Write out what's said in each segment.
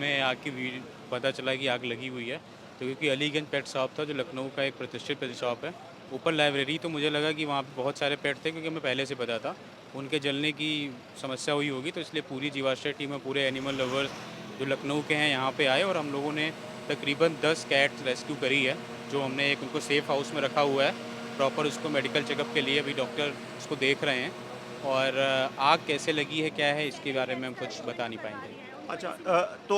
हमें आग की पता चला कि आग लगी हुई है। तो क्योंकि अलीगंज पेट शॉप था जो लखनऊ का एक प्रतिष्ठित पेट शॉप है। ऊपर लाइब्रेरी, तो मुझे लगा कि वहाँ पे बहुत सारे पेट थे, क्योंकि हमें पहले से पता था। उनके जलने की समस्या हुई होगी, तो इसलिए पूरी जीवाश्रय टीम और पूरे एनिमल लवर्स जो लखनऊ के हैं यहाँ पे आए, और हम लोगों ने तकरीबन 10 कैट्स रेस्क्यू करी है, जो हमने एक उनको सेफ हाउस में रखा हुआ है। प्रॉपर उसको मेडिकल चेकअप के लिए अभी डॉक्टर उसको देख रहे हैं। और आग कैसे लगी है, क्या है, इसके बारे में हम कुछ बता नहीं पाएँगे। अच्छा, तो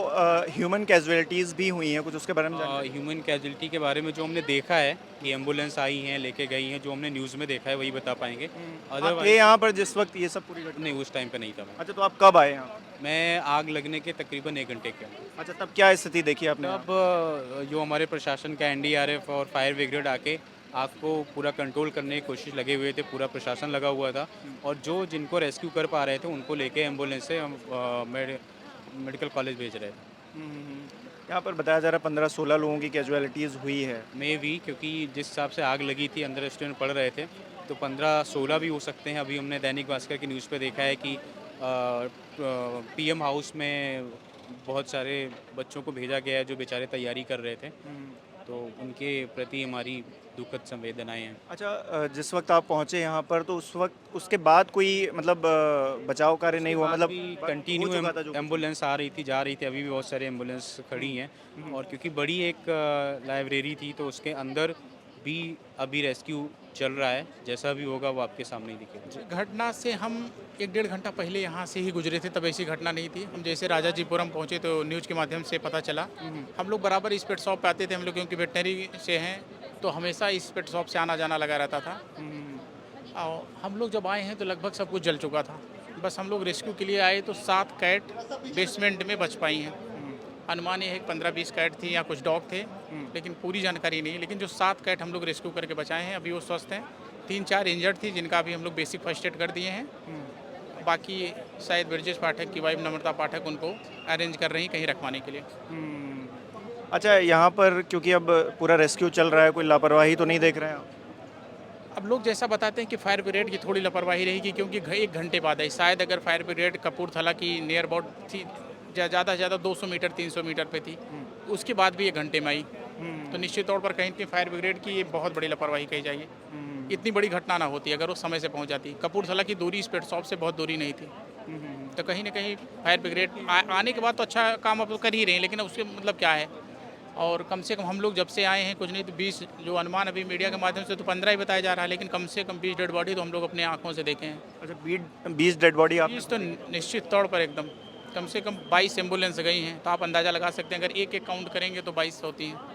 ह्यूमन कैजुअलिटीज़ भी हुई हैं कुछ, उसके बारे में जानकारी? ह्यूमन कैजुअलिटी के बारे में जो हमने देखा है कि एम्बुलेंस आई हैं, लेके गई हैं, जो हमने न्यूज़ में देखा है वही बता पाएँगे। आप थे अदरवाइज़ यहाँ पर जिस वक़्त ये सब पूरी घटना नहीं, हुई? उस टाइम पे नहीं था मैं। अच्छा, तो आप कब आए यहाँ? मैं आग लगने के तकरीबन 1 घंटे के अंदर। अच्छा, तब क्या स्थिति देखी आपने यहाँ? तब जो हमारे प्रशासन का एनडीआरएफ और फायर ब्रिगेड आके आग को पूरा कंट्रोल करने की कोशिश लगे हुए थे, पूरा प्रशासन लगा हुआ था। और जो जिनको रेस्क्यू कर पा रहे थे उनको लेके एम्बुलेंस से हम मेडिकल कॉलेज भेज रहे थे। हुँ, हुँ, हुँ। यहाँ पर बताया जा रहा है 15-16 लोगों की कैजुअलिटीज़ हुई है। मे बी, क्योंकि जिस हिसाब से आग लगी थी अंदर स्टूडेंट पढ़ रहे थे, तो 15-16 भी हो सकते हैं। अभी हमने दैनिक भास्कर की न्यूज़ पे देखा है कि पीएम हाउस में बहुत सारे बच्चों को भेजा गया है जो बेचारे तैयारी कर रहे थे। हुँ। तो उनके प्रति हमारी दुखद संवेदनाएं हैं। अच्छा, जिस वक़्त आप पहुँचे यहाँ पर तो उस वक़्त उसके बाद कोई मतलब बचाव कार्य नहीं उसके हुआ, बाद मतलब भी ब हो कंटिन्यू चुका था जो कुछ भी? एम्बुलेंस आ रही थी, जा रही थी, अभी भी बहुत सारी एम्बुलेंस हुँ, खड़ी हैं। हुँ। और क्योंकि बड़ी एक लाइब्रेरी थी, तो उसके अंदर भी अभी रेस्क्यू चल रहा है। जैसा भी होगा वो आपके सामने ही दिखेगा। घटना से हम 1 डेढ़ घंटा पहले यहाँ से ही गुजरे थे, तब ऐसी घटना नहीं थी। हम जैसे राजाजीपुरम पहुँचे तो न्यूज़ के माध्यम से पता चला। हम लोग बराबर इस पेट शॉप पे आते थे, हम लोग क्योंकि वेटनरी से हैं, तो हमेशा इस पेट शॉप से आना-जाना लगा रहता था। और हम लोग जब आए हैं तो लगभग सब कुछ जल चुका था। बस हम लोग रेस्क्यू के लिए आए तो 7 कैट बेसमेंट में बच पाई हैं। अनुमान ये है कि 15-20 कैट थी या कुछ डॉग थे, लेकिन पूरी जानकारी नहीं है। लेकिन जो 7 कैट हम लोग रेस्क्यू करके बचाए हैं, अभी वो स्वस्थ हैं। 3-4 इंजर्ड थी, जिनका अभी हम लोग बेसिक फर्स्ट एड कर दिए हैं। बाकी शायद ब्रजेश पाठक की वाइफ नम्रता पाठक उनको अरेंज कर रही हैं कहीं रखवाने के लिए। हुँ। अच्छा, यहाँ पर क्योंकि अब पूरा रेस्क्यू चल रहा है, कोई लापरवाही तो नहीं देख रहे हैं आप? अब लोग जैसा बताते हैं कि फायर ब्रिगेड की थोड़ी लापरवाही रहेगी, क्योंकि 1 घंटे बाद आई। शायद अगर फायर ब्रिगेड कपूरथला की नियर अबाउट थी, ज़्यादा से ज़्यादा 200 मीटर 300 मीटर पे थी, उसके बाद भी 1 घंटे में आई। तो निश्चित तौर पर कहीं न कहीं फायर ब्रिगेड की ये बहुत बड़ी लापरवाही कही जाएगी। इतनी बड़ी घटना ना होती अगर वो समय से पहुंच जाती। कपूरथला की दूरी इस पेट शॉप से बहुत दूरी नहीं थी। तो कहीं न कहीं फायर ब्रिगेड आने के बाद तो अच्छा काम अब तो कर ही रहे हैं, लेकिन उसके मतलब क्या है। और कम से कम हम लोग जब से आए हैं कुछ नहीं तो 20, जो अनुमान अभी मीडिया के माध्यम से तो 15 ही बताया जा रहा है, लेकिन कम से कम 20 डेड बॉडी तो हम लोग अपने आँखों से देखे हैं। अच्छा, 20 डेड बॉडी आपने 20 तो निश्चित तौर पर एकदम, कम से कम 22 एम्बुलेंस गई हैं, तो आप अंदाज़ा लगा सकते हैं अगर एक-एक काउंट करेंगे तो 22 होती हैं।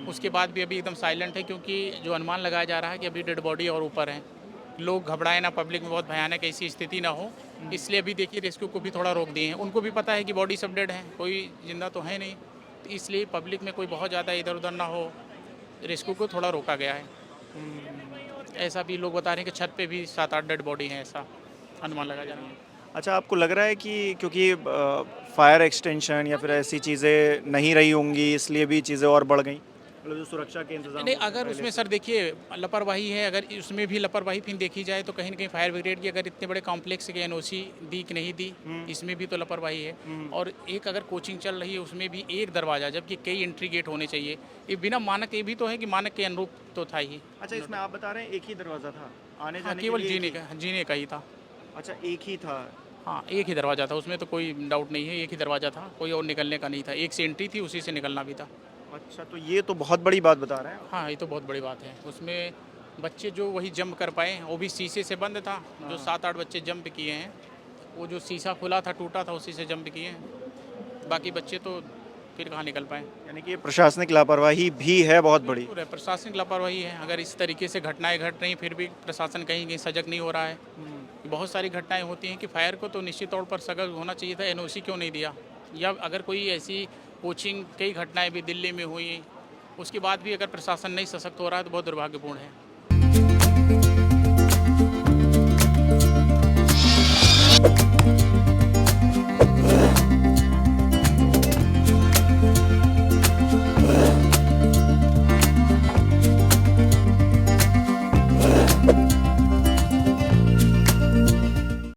उसके बाद भी अभी एकदम साइलेंट है, क्योंकि जो अनुमान लगाया जा रहा है कि अभी डेड बॉडी और ऊपर हैं। लोग घबराएं ना, पब्लिक में बहुत भयानक ऐसी स्थिति ना हो, इसलिए अभी देखिए रेस्क्यू को भी थोड़ा रोक दिए हैं। उनको भी पता है कि बॉडी सब डेड हैं, कोई जिंदा तो है नहीं, तो इसलिए पब्लिक में कोई बहुत ज़्यादा इधर उधर ना हो, रेस्क्यू को थोड़ा रोका गया है। ऐसा भी लोग बता रहे हैं कि छत पे भी 7-8 डेड बॉडी हैं, ऐसा अनुमान लगाया जा रहा है। अच्छा, आपको लग रहा है कि क्योंकि फायर एक्सटेंशन या फिर ऐसी चीज़ें नहीं रही होंगी इसलिए भी चीज़ें और बढ़ गई? मतलब जो सुरक्षा के इंतज़ाम नहीं, होते थे अगर पहले उसमें से। सर देखिए लापरवाही है, अगर उसमें भी लापरवाही फिर देखी जाए तो कहीं न कहीं फायर ब्रिगेड की अगर इतने बड़े कॉम्प्लेक्स की एनओसी दी कि नहीं दी, इसमें भी तो लापरवाही है। और एक अगर कोचिंग चल रही है उसमें भी एक दरवाज़ा, जबकि कई एंट्री गेट होने चाहिए। ये बिना मानक, ये भी तो है कि मानक के अनुरूप तो था ही। अच्छा, इसमें आप बता रहे हैं एक ही दरवाज़ा था? हाँ, आने-जाने के केवल लिए एक जीने ही? का, जीने का ही था। अच्छा, एक ही था। हाँ, एक ही दरवाज़ा था, उसमें तो कोई डाउट नहीं है, एक ही दरवाज़ा था, कोई और निकलने का नहीं था। एक से एंट्री थी, उसी से निकलना भी था। अच्छा, तो ये तो बहुत बड़ी बात बता रहे हैं आप। हाँ, ये तो बहुत बड़ी बात है। उसमें बच्चे जो वही जंप कर पाए, वो भी शीशे से बंद था। जो 7-8 बच्चे जंप किए हैं, वो जो शीशा खुला था, टूटा था, उसी से जंप किए हैं। बाकी बच्चे तो फिर कहाँ निकल पाए। यानी कि ये प्रशासनिक लापरवाही भी है बहुत बड़ी। बिल्कुल है, प्रशासनिक लापरवाही है। अगर इस तरीके से घटनाएँ घट रही, फिर भी प्रशासन कहीं-कहीं सजग नहीं हो रहा है। बहुत सारी घटनाएँ होती हैं कि फायर को तो निश्चित तौर पर सजग होना चाहिए था, एनओसी क्यों नहीं दिया? या अगर कोई ऐसी कोचिंग, कई घटनाएँ भी दिल्ली में हुई, उसके बाद भी अगर प्रशासन नहीं सशक्त हो रहा है तो बहुत दुर्भाग्यपूर्ण है।